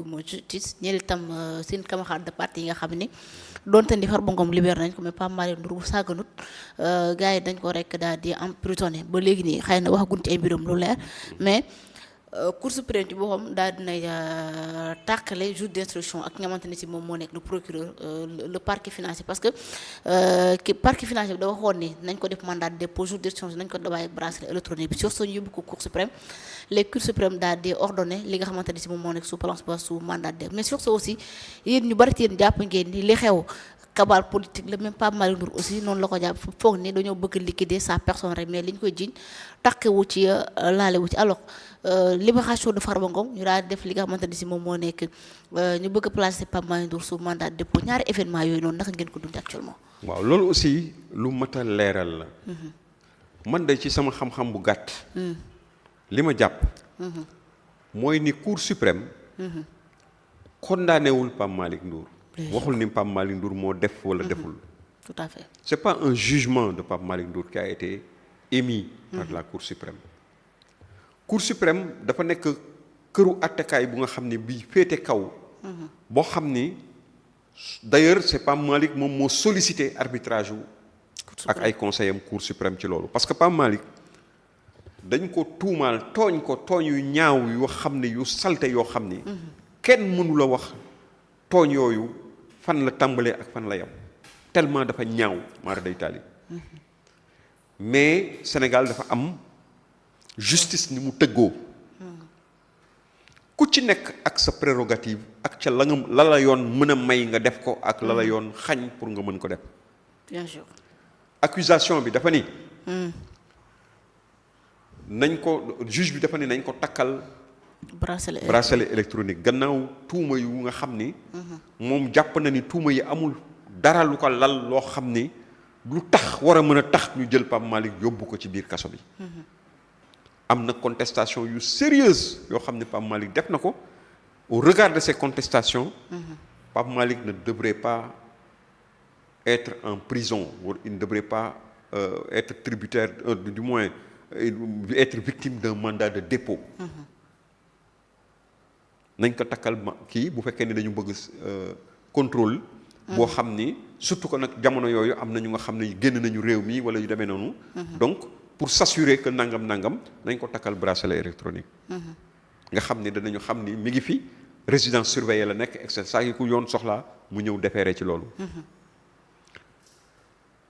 mooy justice ñeel itam seen camarade de parti yi nga xam ni donte ni Farba Ngom libéré nañ ko mais Pape Malick Ndour bu sàgganut gars yi dañ ko rek daal di emprisonné ba léegi nii xëy na waxaguñ ci ay mbiram lu leer mais Cour suprême ci boppam daal dinay tàqale juge d'instruction ak nga xamante ne si moom moo nekk le procureur le parquet financier parce que parquet financier bi da waxoon ni nañ ko def mandat de dépôt juge d'instruction nañ ko bàyyi bracelet électronique bi sur soo ñu yóbbu ko Cour suprême les Cour suprême daal di ordonné li nga xamante ne si moom moo nekk sous placement sous mandat de dépôt mais sur ce aussi yéen ñu bari ci yéen jàpp ngeen ni li xew cabale politique la même Pape Malick Ndour aussi noonu la ko jàpp foog ni dañoo bëgg liquider sa personne rek mais li ñu koy jiñ taqewu ci laalewu ci alors libération de Farba Ngom ñu daal def li nga xamante ni si moom moo nekk ñu bëgg a placer Pape Malick Ndour sous mandat de dépôt ñaari événement yooyu noonu naka ngeen ko dund actuellement. waaw loolu aussi lu mat a leeral la. man de ci sama xam-xam bu gàtt. li ma jàpp. mooy ni Cour suprême. condamné wul Pape Malick Ndour. waxul ni Pape Malick Ndour moo def wala deful. tout à fait. C'est pas un jugement de Pape Malick Ndour qui a été émis par la Cour suprême. Cour suprême dafa nekk këru attekaay bu nga xam ne bii féete kaw. boo xam ni d'ailleurs c'est Pape Malick moom moo sollicité arbitrage wu. ak ay conseillers am Cour suprême ci loolu. parce que Pape Malick dañ ko tuumaal tooñ ko tooñ yu ñaaw yoo xam ne yu salte yoo xam ni. kenn mënu la wax tooñ yooyu fan la tàmbalee ak fan la yam tellement dafa ñaaw maara day taali mais Sénégal dafa am justice ni mu tëggoo ku ci nekk ak sa prérogative ak ca la la yoon mën a may nga def ko ak la la yoon xañ pour nga mën ko def. bien sûr. accusation bi dafa ni nañ ko juge bi dafa ni nañ ko takkal bracelet électronique gannaaw tuuma yu nga xam ni moom jàpp na ni tuuma yi amul dara lu ko lal loo xam ni lu tax war a mën a tax ñu jël Pape Malick yóbbu ko ci biir kaso bi. am na contestation yu sérieuse yoo xam ne Pape Malick def na ko au regard de ces contestations. Pape Malick ne devrait pas être en prison ou il ne devrait pas être tributaire du moins être victime d'un mandat de dépôt. nañ ko takkal kii bu fekkee ni dañu bëgg contrôle. boo xam ni surtout que nag jamono yooyu am na ñu nga xam ne génn nañu réew mi wala yu demee noonu. donc pour s'assurer que nangam nañ ko takkal bracelet électronique. nga xam ni danañu xam ni mi ngi fi résidence surveillée la nekk et saa yi ku yoon soxlaa mu ñëw déféré ci loolu.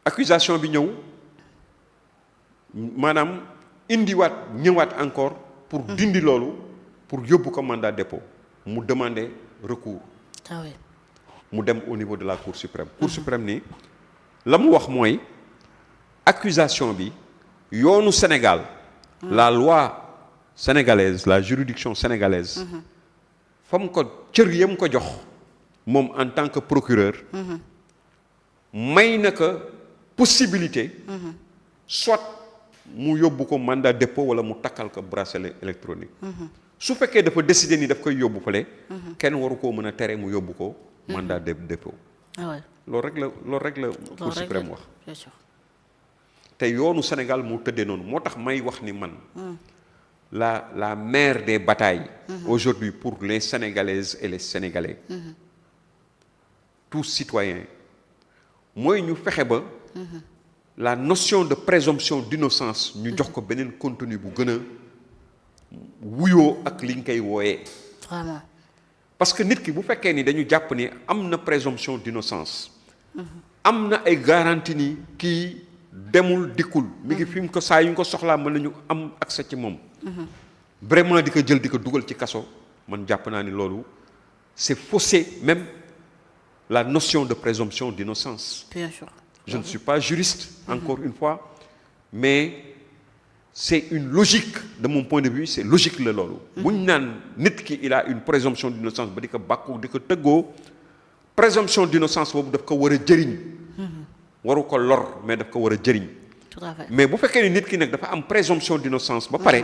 accusation bi ñëw maanaam indiwaat ñëwaat encore pour dindi loolu pour yóbbu ko mandat dépôt mu demander recours. ah oui. mu dem au niveau de la Cour suprême. Cour suprême ni la mu wax mooy accusation bi yoonu Sénégal. la loi sénégalaise la juridiction sénégalaise. fa mu ko cër yam ko jox moom en tant que procureur. may na ko possibilité. soit mu yóbbu ko mandat dépôt wala mu takkal ko bracelet électronique. su fekkee dafa décider ni daf koy yóbbu fale. kenn waru koo mën a tere mu yóbbu ko. mandat de dépôt. loolu rek la Cour suprême wax. bien sûr. te yoonu Sénégal moo tëddee noonu moo tax may wax ni man. la mère des batailles. aujourd'hui pour les Sénégalaises et les Sénégalais. tous citoyens mooy ñu fexe ba. la notion de présomption d'innocence ñu jox ko beneen contenu bu gën a wuyoo ak liñ koy wooyee. vraiment. parce que nit ki bu fekkee ni dañu jàpp ni am na présomption d'innocence. am na ay garantie ni kii demul dikkul. mi ngi fi mu ko saa yu ñu ko soxlaa mën nañu am accès ci moom. vraiment di ko jël di ko dugal ci kaso man jàpp naa ni loolu c'est fausser même la notion de présomption d'innocence. bien sûr. Je ne suis pas juriste, encore une fois, mais c'est une logique, de mon point de vue, c'est logique la loolu. bu ñu naan nit ki il a une présomption d'innocence ba di ko bàkku di ko tëggoo présomption d'innocence boobu daf ko war a jëriñ. waru ko lor mais daf ko war a jëriñ. tout à fait. mais bu fekkee ni nit ki nag dafa am présomption d'innocence ba pare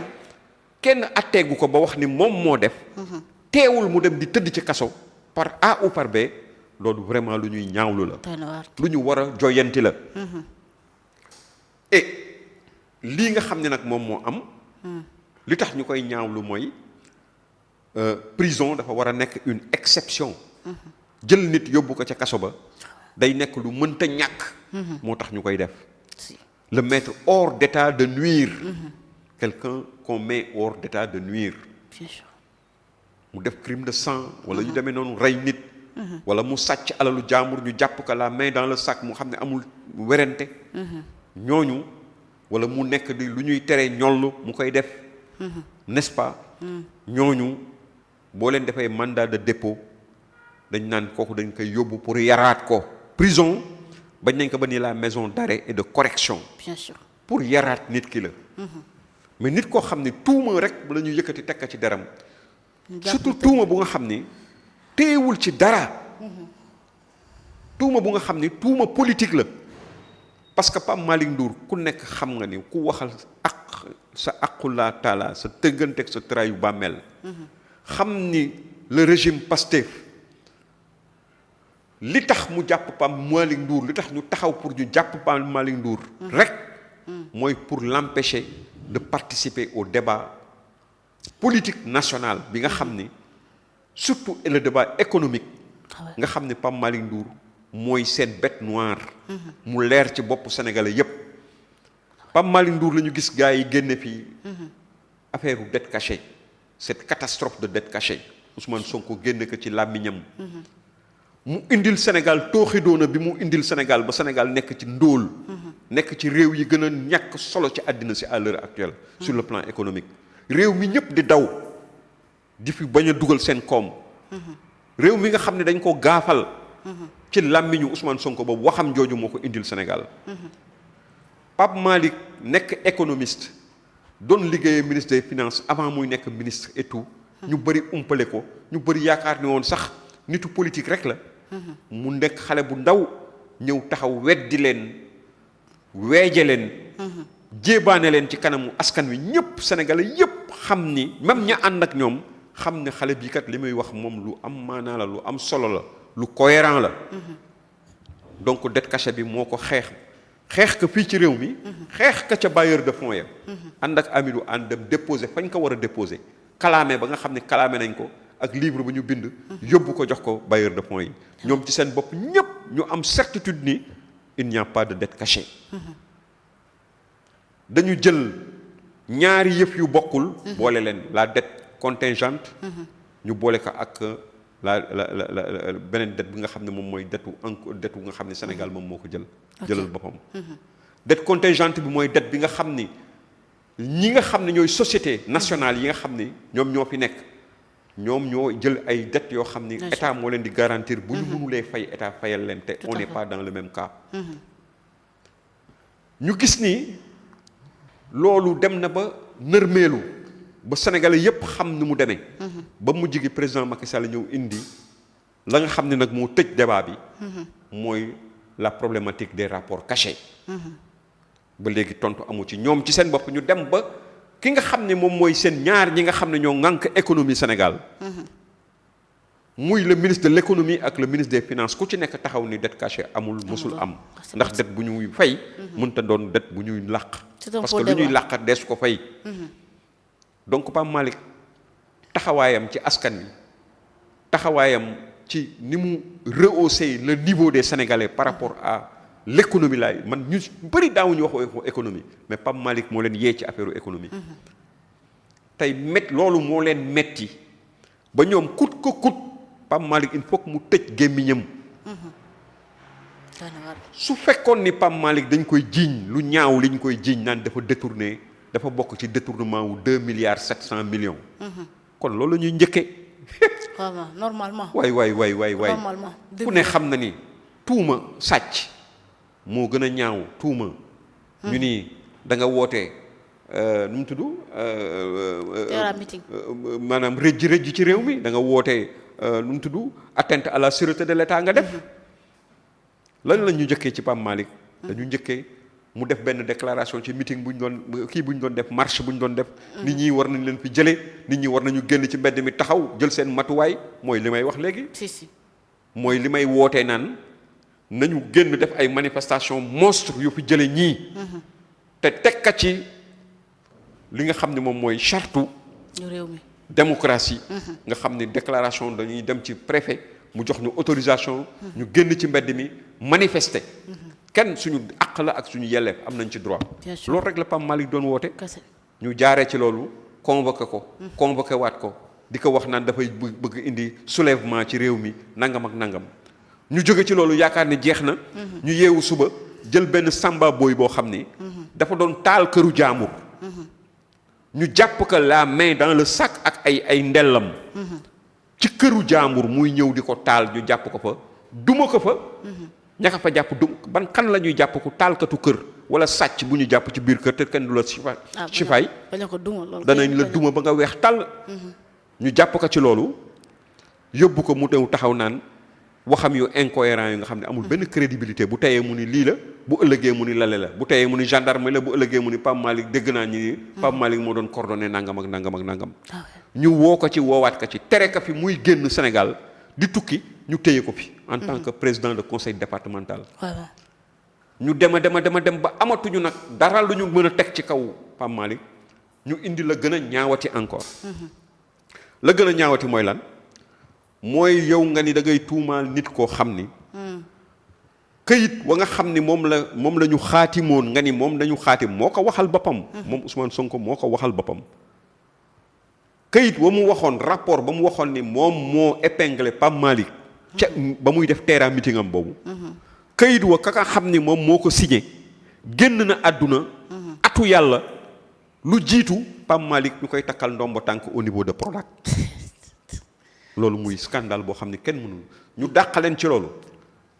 kenn atteegu ko ba wax ni moom moo def. teewul mu dem di tëdd ci kaso par A ou par B. loolu vraiment lu ñuy ñaawlu la. lu ñu war a joyanti la. et lii nga xam ne nag moom moo am. li tax ñu koy ñaawlu mooy prison dafa war a nekk une exception. jël nit yóbbu ko ca kaso ba day nekk lu mënta ñàkk. moo tax ñu koy def. le mettre hors d'état de nuire. quelqu'un qu'on met hors d'état de nuire. bien sûr. mu def crime de sang wala ñu demee noonu rey nit. wala mu sàcc alalu jaambur ñu jàpp ko la main dans le sac mu xam ne amul werante. ñooñu wala mu nekk di lu ñuy tere ñoll mu koy def. n'est-ce pas. ñooñu boo leen defee mandat de dépôt dañ naan kooku dañ koy yóbbu pour yaraat ko. prison bañ nañ ko ba ni la maison d'arrêt et de correction. bien sûr. pour yaraat nit ki la. mais nit koo xam ne tuuma rek la ñu yëkkati teg ko ci deram. surtout tuuma bu nga xam ni téewul ci dara. tuuma bu nga xam ni tuuma politique la. parce que Pape Malick Ndour ku nekk xam nga ni ku waxal ak sa aqulaa taala sa tëgganteeg sa trayu bàmmeel. xam ni le régime Pastef li tax mu jàpp Pape Malick Ndour li tax ñu taxaw pour ñu jàpp Pape Malick Ndour rek mooy pour l'empêcher de participer au débat politique national bi nga xam ni surtout le débat économique nga xam ni Pape Malick Ndour mooy seen bête noire mu leer ci bopp sénégalais yépp Pape Malick Ndour la ñu gis gars yi génne fii affaire u dette cachée cette catastrophe de dette cachée Ousmane Sonko génne ko ci làmmiñam mu indil Sénégal tooxi doona bi mu indil Sénégal ba Sénégal nekk ci ndóol nekk ci réew yi gën a ñàkk solo ci àddina si à l'heure actuelle sur le plan économique réew mi ñëpp di daw di fi bañ a dugal seen koom réew mi nga xam ne dañ ko gaafal ci làmmiñu Ousmane Sonko boobu waxam jooju moo ko indil Sénégal Pape Malick nekk économiste doon liggéeyee ministre des finances avant muy nekk ministre et tout ñu bëri umpale ko ñu bëri yaakaar ni woon sax nitu politique rek la mu nekk xale bu ndaw ñëw taxaw weddi leen weeje leen jéebaane leen ci kanamu askan wi ñëpp sénégalais yëpp xam ni même ña ànd ak ñoom xam ne xale bii kat li muy wax moom lu am maanaa la lu am solo la lu cohérent la donc dette cachée bi moo ko xeex ko fii ci réew mi xeex ka ca bailleur de fonds ya ànd ak Amidou ànd dem déposer fañ ko war a déposer kalaame ba nga xam ne kalaame nañ ko ak livre bu ñu bind yóbbu ko jox ko bailleur de fonds yi ñoom ci seen bopp ñépp ñu am certitude ni il n'y a pas de dette cachée dañu jël ñaari yëf yu bokkul boole leen la dette contingente ñu boole ko ak la beneen dette bi nga xam ne moom mooy dettu nga xam ne Sénégal moom moo ko jëlal boppam dette contingente bi mooy dette bi nga xam ni ñi nga xam ne ñooy société nationale yi nga xam ni ñoom ñoo fi nekk ñoom ñoo jël ay dettes yoo xam ni état moo leen di garantir bu ñu mënulee fay état fayal leen te on n'est pas dans le même cas ñu gis ni loolu dem na ba nërmeelu ba sénégalais yépp xam ni mu demee ba mujj gi président Macky Sall ñëw indi la nga xam ne nag moo tëj débat bi mooy la problématique des rapports cachés ba léegi tontu amu ci ñoom ci seen bopp ñu dem ba ki nga xam ne moom mooy seen ñaar ñi nga xam ne ñoo ŋànk économie Sénégal muy le ministre de l'économie ak le ministre des finances ku ci nekk taxaw ni dette cachée amul mosul am ndax dette bu ñuy fay mënta doon dette bu ñuy làq parce que lu ñuy làq dees ko fay donc Pape Malick taxawaayam ci askan wi taxawaayam ci ni mu rehausser le niveau des Sénégalais par rapport à l'économie laay man ñu bëri daawuñu wax économie mais Pape Malick moo leen yee ci affaire économie tey loolu moo leen metti ba ñoom coûte que coûte Pape Malick il faut que mu tëj gémmiñam su fekkoon ni Pape Malick dañ koy jiiñ lu ñaaw liñ koy jiiñ naan dafa détourné dafa bokk ci détournement wu 2,7 milliards kon loolu la ñuy njëkkee normalement waay normalement ku ne xam na ni tuuma sàcc moo gën a ñaaw tuuma ñu ni da nga woote nu mu tudd meeting maanaam rëjj ci réew mi da nga woote nu mu tudd atteinte à la sûreté de l'État nga def lan la ñu njëkkee ci Pape Malick dañu njëkkee mu def benn déclaration ci meeting bu ñu doon def marche bu ñu doon def nit ñi war nañ leen fi jëlee nit ñi war nañu génn ci mbedd mi taxaw jël seen matuwaay mooy li may wax léegi mooy li may wootee naan nañu génn def ay manifestation monstre yu fi jële ñii te tekka ci li nga xam ne moom mooy chartu démocratie nga xam ne déclaration dañuy dem ci préfet mu jox ñu autorisation ñu génn ci mbedd mi manifester kenn suñu àq la ak suñu yelleef am nañ ci droit loolu rek la Pape Malick doon woote ñu jaaree ci loolu convoqué waat ko di ko wax naan dafay bëgg indi soulèvement ci réew mi nangam ak nangam ñu jóge ci loolu yaakaar ne jeex na ñu yeewu suba jël benn samba boy boo xam ni dafa doon taal këru jaamur ñu jàpp ko la main dans le sac ak ay ndellam ci këru jaamur muy ñëw di ko taal ñu jàpp ko fa duma ko fa ñaka fa jàpp ban kan la ñuy jàpp ku taalkatu kër wala sàcc bu ñu jàpp ci biir kër te kenn du la sifaay danañ la duma ba nga weex tàll ñu jàpp ko ci loolu yóbbu ko mu teew taxaw naan waxam yu incohérent yi nga xam ne amul benn crédibilité bu teyee mu ni lii la bu ëllëgee mu ni lale la bu teyee mu ni gendarme la bu ëllëgee mu ni Pape Malick dégg naa ñi Pape Malick moo doon coordonné nangam ak nangam ak nangam ñu woo ko ci woowaat ko ci tere ka fi muy génn Sénégal di tukki ñu téye ko fi en tant que président de conseil départemental ñu dem ba amatuñu nag dara lu ñu mën a teg ci kaw Pape Malick ñu indi la gën a ñaawati encore la gën a ñaawati mooy lan mooy yow nga ni da ngay tuumaal nit koo xam ni këyit wa nga xam ni moom la ñu xaatimoon nga ni moom dañu xaatim moo ko waxal boppam moom Ousmane Sonko moo ko waxal boppam këyit wa mu waxoon rapport ba mu waxoon ni moom moo épinglé Pape Malick ca ba muy def terrain meeting am boobu këyit wa ka xam ni moom moo ko signé génn na àdduna atu yàlla lu jiitu Pape Malick ñu koy takkal ndombo tànk au niveau de Prodac loolu muy scandale boo xam ne kenn mënul ñu dàqaleen ci loolu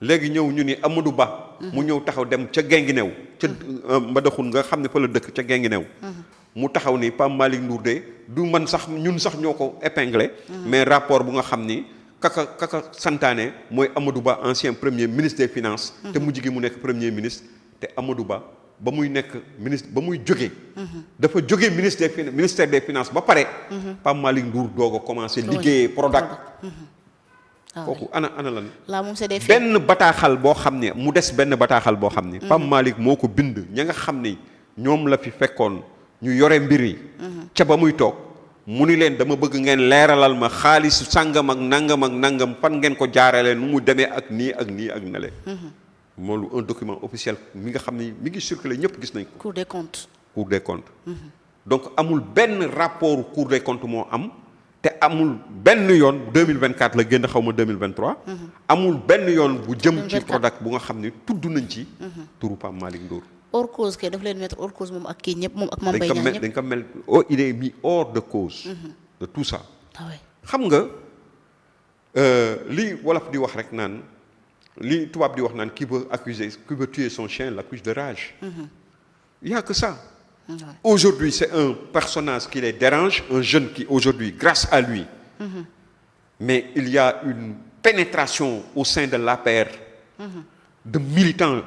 léegi ñëw ñu ni Amadou Ba mu ñëw taxaw dem ca Guinguinéo ca Mbadakhoune nga xam ne fa la dëkk ca Guinguinéo mu taxaw ni Pape Malick Ndour de du man sax ñun sax ñoo ko épinglé mais rapport bu nga xam ni kaka santaane mooy Amadou Ba ancien premier ministre des finances te mujj gi mu nekk premier ministre te Amadou Ba ba muy nekk ministre ba muy jógee dafa jógee ministère des finances ba pare Pape Malick Ndour doog a commencé liggéeyee Prodac kooku ana lan benn bataaxal boo xam ne mu des benn bataaxal boo xam ne Pape Malick moo ko bind ña nga xam ni ñoom la fi fekkoon ñu yore mbir yi ca ba muy toog mu ni leen dama bëgg ngeen leeralal ma xaalis sàngam ak nangam fan ngeen ko jaarale nu mu demee ak nii ak nii ak nale moolu un document officiel mi nga xam ne mi ngi circulé ñëpp gis nañ ko Cour des comptes donc amul benn rapport Cour des comptes moo am te amul benn yoon 2024 la génn xaw ma 2023 amul benn yoon bu jëm ci Prodac bu nga xam ne tudd nañ ci turu Pape Malick Ndour hors cause kay daf leen mettre hors cause moom ak kii ñëpp moom ak Mame Mbaye Niang ñëpp dañ ko mel il est mis hors de cause de tout ça xam nga li wolof di wax rek naan li tubaab di wax naan qui veut tuer son chien l'accuse de rage il y a que ça aujourd'hui c'est un personnage qui les dérange un jeune qui aujourd'hui grâce à lui mais il y a une pénétration au sein de l'APR de militants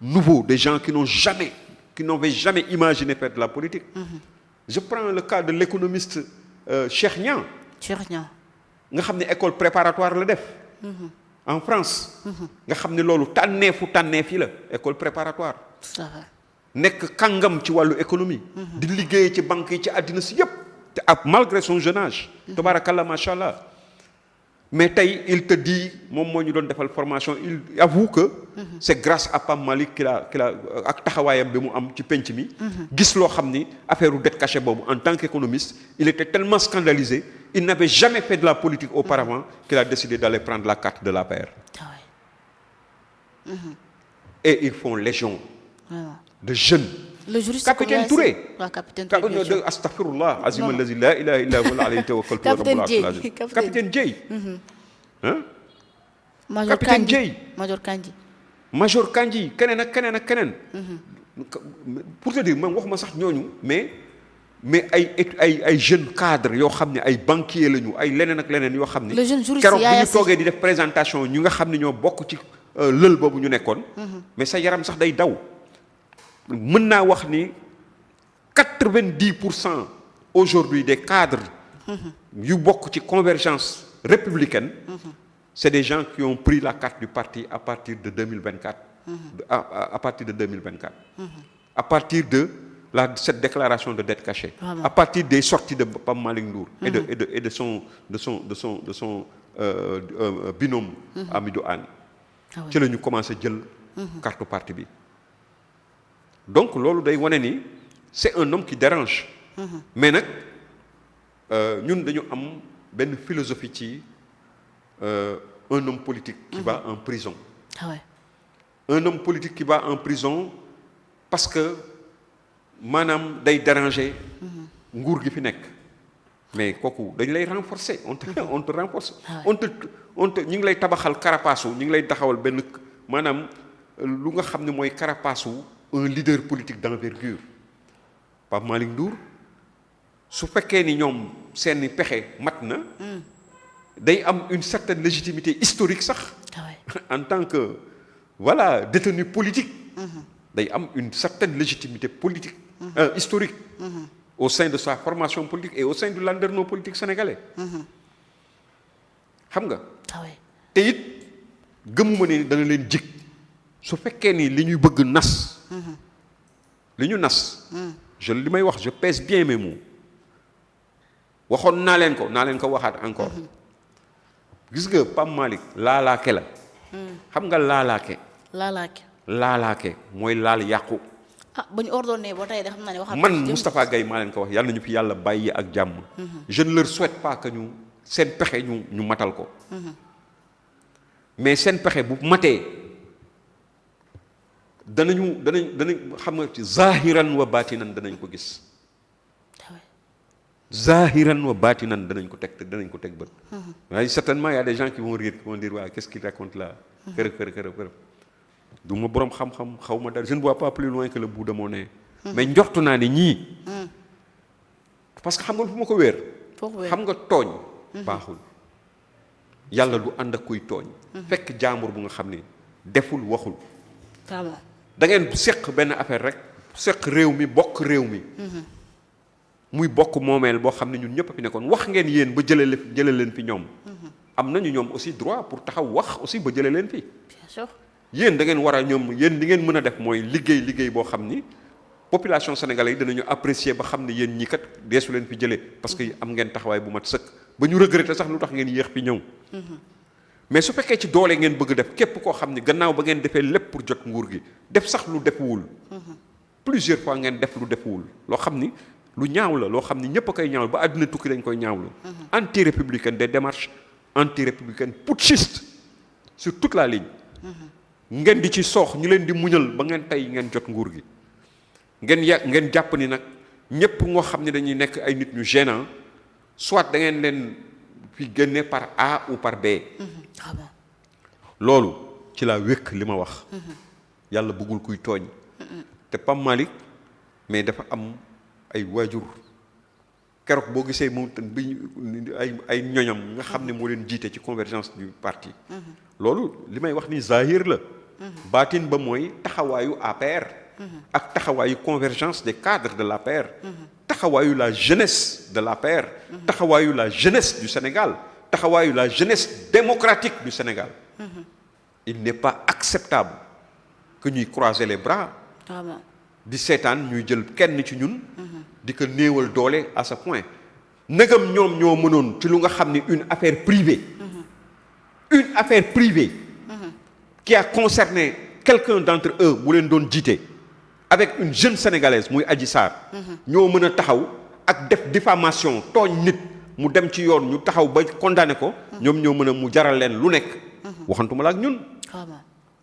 nouveaux, des gens qui n'avaient jamais imaginé faire de la politique. Je prends le cas de l'économiste Cheikh Niang. nga xam ne école préparatoire la def. en France. nga xam ne loolu tànneef yi la école préparatoire. nekk kàngam ci wàllu économie. di liggéey ci banque yi ci àddina si yépp te malgré son jeune âge. tabarakallah macha allah. mais tey il te dit moom moo ñu doon defal formation il avoue que c'est grâce à Pape Malick qu'il a ak taxawaayam bi mu am ci penc mi gis loo xam ni affaire u dette cachée boobu en tant qu'économiste il était tellement scandalisé il n'avait jamais fait de la politique auparavant qu'il a décidé d'aller prendre la carte de l'APR et ils font légion de jeunes. Le juriste capitaine Touré. Capitaine Touré. Astaghfirullah azim allazi la ilaha illa huwa alayhi tawakkaltu wa rabbul arshil azim. Capitaine Dieye. Hein? Capitaine Dieye. Major Kandji keneen ak keneen. Pour te dire man waxuma sax ñooñu mais ay jeunes cadres yoo xam ne ay banquiers lañu ay leneen ak leneen yoo xam ne. le jeune juriste keroog bi ñu toogee di def présentation ñu nga xam ne ñoo bokk ci lël boobu ñu nekkoon. mais sa yaram sax day daw. mën naa wax ni 90% aujourd'hui des cadres yu bokk ci convergence républicaine c'est des gens qui ont pris la carte du parti à partir de 2024 à partir de 2024 à partir de cette déclaration de dette cachée. À partir des sorties de Pape Malick Ndour et de son binôme Amidou Anne. ci la ñu commencé jël carte parti bi. donc loolu day wane ni c'est un homme qui dérange. mais nag ñun dañu am benn philosophie ci un homme politique qui va en prison. Un homme politique qui va en prison parce que maanaam day déranger nguur gi fi nekk. mais kooku dañu lay renforcer on te renforce. ñu ngi lay tabaxal karapaasu ñu ngi lay taxawal benn maanaam lu nga xam ne mooy karapaasu un leader politique d'envergure. Pape Malick Ndour su fekkee ni ñoom seeni pexe mat na. day am une certaine légitimité historique sax. en tant que voilà détenu politique. day am une certaine légitimité politique. historique. au sein de sa formation politique et au sein du landerneau politique sénégalais. xam nga. te it gëmuma ne dana leen jig su fekkee ni li ñuy bëgg nas. li ñu nas. li may wax je pèse bien mes mots. waxoon naa leen ko waxaat encore. gis nga Pape Malick laalaake la. xam nga laalaake. laalaake mooy laal yàqu. ba ñu ordonné ba tey de xam naa ne waxaat man Moustapha Gaye maa leen ko wax yàlla nañu fi yàlla bàyyi ak jàmm. je ne leur souhaite pas que ñu seen pexe ñu matal ko. mais seen pexe bu matee danañ xam nga ci zahiran wa baatinan danañ ko gis. zahiran wa baatinan danañ ko teg bët. waaye certainement y a des gens qui vont rire qui vont dire waaye qu'est-ce qu'il raconte là. kërëb du ma boroom xam-xam xaw ma dara je ne vois pas plus loin que le bout de mon nez. mais njortu naa ne ñii. parce que xam nga fu ma ko wéer. xam nga tooñ. baaxul yàlla du ànd ak kuy tooñ. fekk jaambur bu nga xam ni deful waxul. da ngeen seq benn affaire rek seq réew mi bokk réew mi. muy bokk moomeel boo xam ne ñun ñëpp fi nekkoon wax ngeen yéen ba jëlee leen fi ñoom. am nañu ñoom aussi droit pour taxaw wax aussi ba jëlee leen fi. bien sûr. yéen da ngeen war a ñoom yéen li ngeen mën a def mooy liggéey boo xam ni population sénégalaise yi danañu apprécier ba xam ne yéen ñi kat deesu leen fi jëlee parce que am ngeen taxawaay bu mat sëkk ba ñu regretter sax lu tax ngeen yéex fi ñëw. mais su fekkee ci doole ngeen bëgg def képp koo xam ne gannaaw ba ngeen defee lépp pour jot nguur gi def sax lu defuwul. plusieurs fois ngeen def lu defuwul loo xam ni lu ñaaw la loo xam ni ñëpp a koy ñaawlu ba àdduna tukki dañ koy ñaawlu. anti-républicaine des démarches anti-républicaines putschistes sur toute la ligne. ngeen di ci soox ñu leen di muñal ba ngeen tey ngeen jot nguur gi ngeen jàpp ni nag ñëpp ngoo xam ne dañuy nekk ay nit ñu gênant soit da ngeen leen fi génne par A ou par B. loolu ci laa wékk li ma wax. yàlla bëggul kuy tooñ. te Pape Malick mais dafa am ay waajur keroog boo gisee moom bi ay ñoñam nga xam ne moo leen jiite ci convergence du parti. loolu li may wax ni zahir la. baatin ba mooy taxawaayu APR. ak taxawaayu convergence des cadres de l'APR. taxawaayu la jeunesse de l'APR. taxawaayu la jeunesse du Sénégal. taxawaayu la jeunesse démocratique du Sénégal. il n'est pas acceptable que ñuy croiser les bras. di seetaan ñuy jël kenn ci ñun. di ko néewal doole à ce point. ndegam ñoom ñoo mënoon ci lu nga xam ni une affaire privée. une affaire privée. qui a concerné quelqu'un d'entre eux bu leen doon jiite. avec une jeune sénégalaise muy Adji Sarr. ñoo mën a taxaw ak def diffamation tooñ nit mu dem ci yoon ñu taxaw ba condamné ko. ñoom ñoo mën a mu jaral leen lu nekk. waxantuma la ak ñun.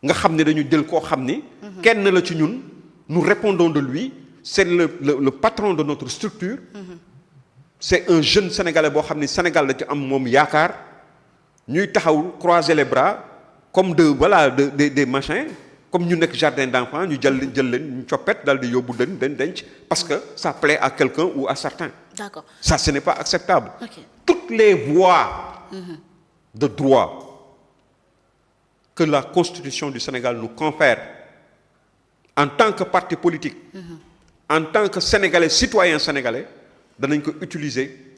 nga xam ne dañu jël koo xam ni. kenn la ci ñun nous répondons de lui c'est le patron de notre structure. c'est un jeune sénégalais boo xam ni Sénégal la ci am moom yaakaar ñuy taxaw croiser les bras comme des machins. comme ñu nekk jardin d'enfants ñu jël leen ñu coppet daal di yóbbu denc parce que ça plaît à quelqu'un ou à certains. D'accord. Ça ce n'est pas acceptable. Okay. Toutes les voies de droit que la Constitution du Sénégal nous confère en tant que parti politique, en tant que Sénégalais, citoyen sénégalais, danañ ko utiliser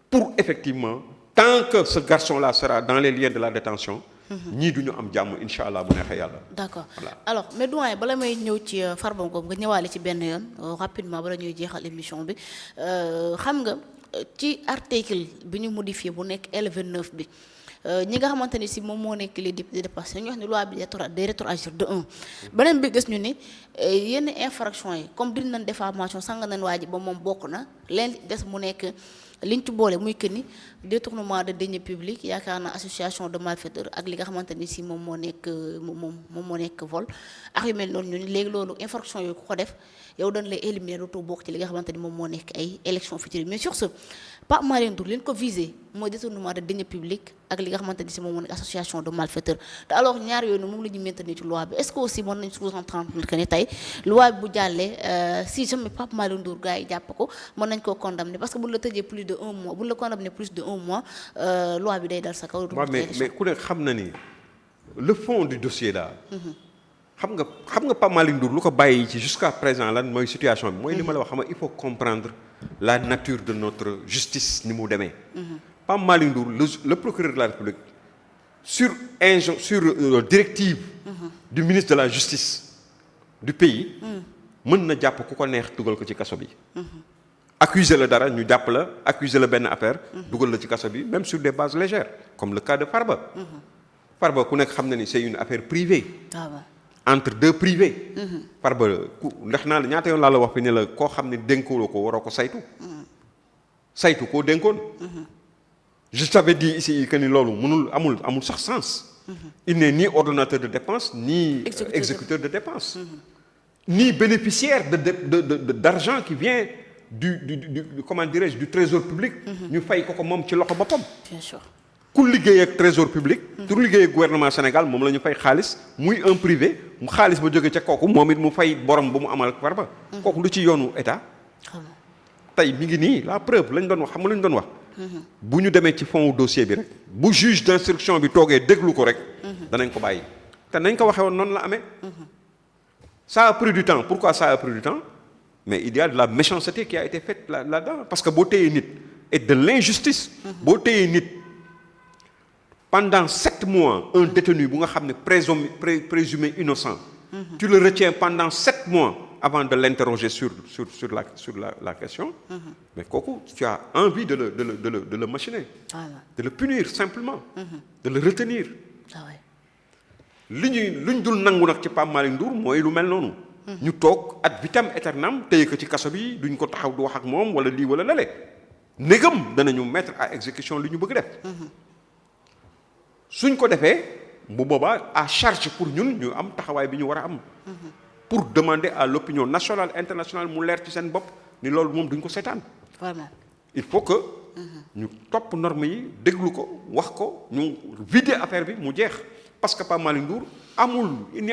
pour effectivement tant que ce garçon-là sera dans les liens de la détention ñii du ñu am jàmm incha allah bu neexee yàlla. d'accord voilà. alors mais doyen bala may ñëw ci Farba Ngom nga ñëwaale ci benn yoon rapidement bala ñuy jeexal émission bi xam nga ci article bi ñu modifié bu nekk L29 bi ñi nga xamante ni si moom moo nekk les députés de Pastef dañuy wax ni loi bi day rétroagir de un beneen bi gis ñu ni yenn infraction yi comme dindi nañ diffamation sanga nañ waa ji ba moom bokk na leen des mu nekk liñ ci boole muy que ni détournement de deniers publics yaakaar naa association de malfaiteurs ak li nga xamante ni si moom moo nekk vol ak yu mel noonu ñu ni léegi loolu infraction yooyu ku ko def yow dañ lay éliminer dootoo bokk ci li nga xamante ni moom moo nekk ay élections futures mais sur ce Pape Malick Ndour li ñu ko visé mooy détournement de deniers publics ak li nga xamante ni si moom moo nekk association de malfaiteurs te alors ñaar yooyu moom la ñu maintenir ci loi bi est-ce que aussi mën nañ sous-entendre que ni tey loi bi bu jàllee si jamais Pape Malick Ndour gars yi jàpp ko mën nañ koo condamner parce que bu ñu la tëjee plus de un mois bu ñu la condamner plus de un mois loi bi day dal sa kaw. mais ku ne xam na ni le fond du dossier là. xam nga Pape Malick Ndour lu ko bàyyi ci jusqu'à présent lan mooy situation bi mooy li ma la wax xam nga il faut comprendre la nature de notre justice ni mu demee. Pape Malick Ndour le procureur de la République sur directive du ministre de la justice du pays mën na jàpp ku ko neex dugal ko ci kaso bi. accuser la dara ñu jàpp la accuser la benn affaire dugal la ci kaso bi même sur des bases légères comme le cas de Farba. Farba ku nekk xam na ni c'est une affaire privée. entre deux privés. Farba ndax naa la ñaata yoon laa la wax fi ne la koo xam ne dénkooloo ko waroo ko saytu. saytu koo dénkoon. je t'avais dit ici que ni loolu amul sax sens. il n'est ni ordonnateur de dépenses ni exécuteur de dépenses. ni bénéficiaire d'argent qui vient du comment dirais-je du trésor public. ñu fay ko moom ci loxo boppam. bien sûr. ku liggéey ak trésor public. ku liggéey ak gouvernement Sénégal moom la ñu fay xaalis muy un privé mu xaalis ba jóge ca kooku moom it mu fay borom ba mu amal ak Farba. kooku lu ci yoonu état. tey mi ngi nii la preuve lañ doon wax xam nga lu ñu doon wax. bu ñu demee ci fond dossier bi rek. bu juge d'instruction bi toogee déglu ko rek. danañ ko bàyyi te nañ ko waxee woon noonu la amee. ça a pris du temps pourquoi ça a pris du temps mais il y a de la méchanceté qui a été faite là-dedans parce que boo téyee nit et de l'injustice. boo téyee nit. pendant 7 mois un détenu bu nga xam ne présumé innocent. tu le retiens pendant 7 mois avant de l'interroger sur la question. mais kooku tu as envie de le machiner. de le punir simplement. de le retenir. lu ñu dul nangu nag ci Pape Malick Ndour mooy lu mel noonu. ñu toog ad vitam aeternam téye ko ci kaso bi duñ ko taxaw du wax ak moom wala lii wala lale. négam danañu mettre à exécution li ñu bëgg def. suñ ko defee bu boobaa à charge pour ñun ñu am taxawaay bi ñu war a am. pour demander à l'opinion nationale internationale mu leer ci seen bopp ni loolu moom duñ ko seetaan. vraiment il faut que. ñu topp normes yi déglu ko wax ko ñu vider affaire bi mu jeex parce que Pape Malick Ndour amul il n'y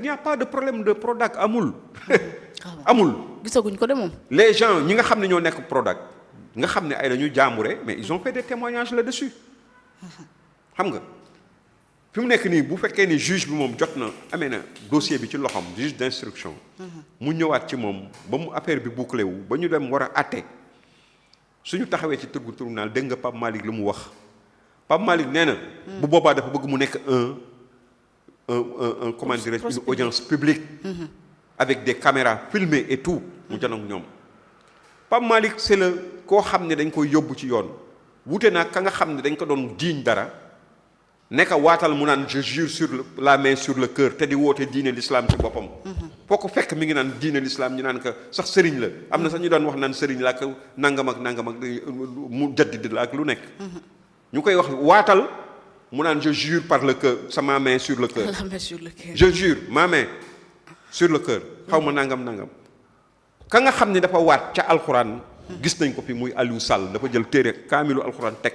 a pas de problème de Prodac amul. amul. gisaguñ ko de moom. les gens ñi nga xam ne ñoo nekk Prodac nga xam ne ay la ñuy jaambure mais ils ont fait des témoignages là-dessus. xam nga fi mu nekk nii bu fekkee ni juge bi moom jot na amee na dossier bi ci loxoom juge d'instruction. mu ñëwaat ci moom ba mu affaire bi bouclé wu ba ñu dem war a àtte suñu taxawee ci tribunal dégg nga Pape Malick lu mu wax Pape Malick nee na. bu boobaa dafa bëgg mu nekk un comment dirais-je une audience publique. avec des caméras filmées et tout. mu janoog ñoom Pape Malick c'est le koo xam ne dañ koy yóbbu ci yoon wute naa ka nga xam ne dañ ko doon jiiñ dara. nekk waatal mu naan je jure sur la main sur le cœur te di woote diine l'islam ci boppam. foo ko fekk mi ngi naan diine l'islam ñu naan ko sax sëriñ la am na sax ñu doon wax naan sëriñ la ak nangam ak mu jaddid la ak lu nekk. ñu koy wax waatal mu naan je jure par le cœur sama main sur le cœur. la main sur le cœur. je jure ma main sur le cœur. xaw ma nangam. ka nga xam ne dafa waat ca alxuraan. gis nañ ko fi muy Aliou Sall dafa jël téere kaamilu alxuraan teg.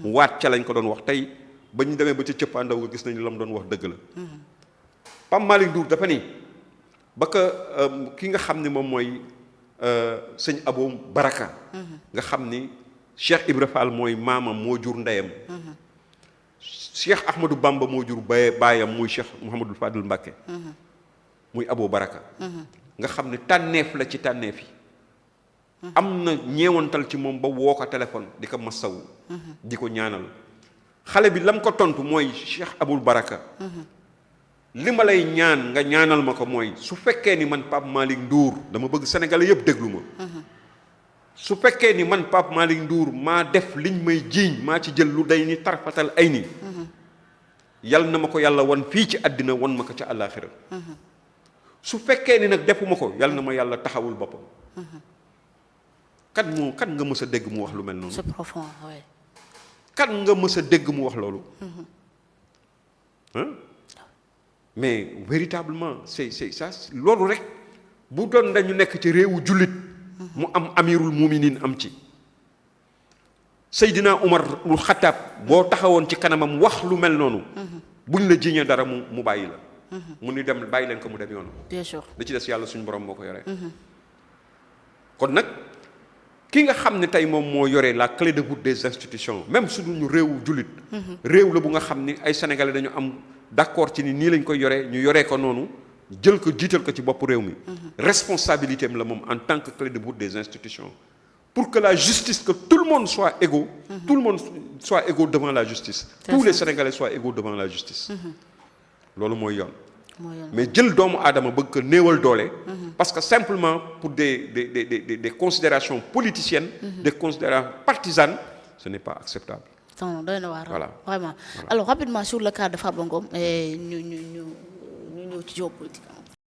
waat ca lañ ko doon wax tey. ba ñu demee ba ca cëppaandaw nga gis nañu la mu doon wax dëgg la. Pape Malick Ndour dafa ni ba ki nga xam ne moom mooy sëñ Abo Baraka. nga xam ni Cheikh Ibra Fall mooy maamam moo jur ndeyam. Cheikh Ahmadou Bamba moo jur baayam muy Cheikh Mouhamadou Fadil Mbacké. muy Abo Baraka. nga xam ne tànneef la ci tànneef yi. am na ñeewantal ci moom ba woo ko téléphone di ko masawu. di ko ñaanal. xale bi lam ko tontu mooy Cheikh Aboul Baraka li ma lay ñaan nga ñaanal ma ko mooy su fekkee ni man Pape Malick Ndour dama bëgg sénégalais yëpp déglu ma su fekkee ni man Pape Malick Ndour maa def liñ may jiiñ maa ci jël lu day ni tarfatal ay ni yal na ma ko yàlla wan fii ci àddina wan ma ko ca àllaaxira su fekkee ni nag defuma ko yal na ma yàlla taxawul boppam kan nga mës a dégg mu wax lu mel noonu. c'est profond, ouais. kan nga mës a dégg mu wax loolu. mais véritablement c'est ça loolu rek bu doon dañu nekk ci réewu jullit. mu am amirul muminin am ci. Seydina Umar ul Xattaab boo taxawoon ci kanamam wax lu mel noonu. buñ la jiiñee dara mu bàyyi la. mu ni dem bàyyi leen ko mu dem yoonu. bien sûr da ci des yàlla suñu borom moo ko yore. kon nag ki nga xam ne tey moom moo yore la clé de voûte des institutions même su dul ñu réewu jullit. réew la bu nga xam ni ay sénégalais dañu am d'accord ci ni nii lañ koy yoree ñu yoree ko noonu jël ko jiital ko ci bopp réew mi. responsabilité am la moom en tant que clé de voûte des institutions. pour que la justice, que tout le monde soit égaux, tout le monde soit égaux devant la justice. Tous les Sénégalais soient égaux devant la justice. loolu mooy yoon. mais jël doomu aadama bëgg ko néewal doole. parce que simplement pour des considérations politiciennes. des considérations partisanes, ce n'est pas acceptable. non doy na waar. Voilà. Vraiment. Alors rapidement sur le cas de Farba Ngom ñu ñëw ci géopolitique.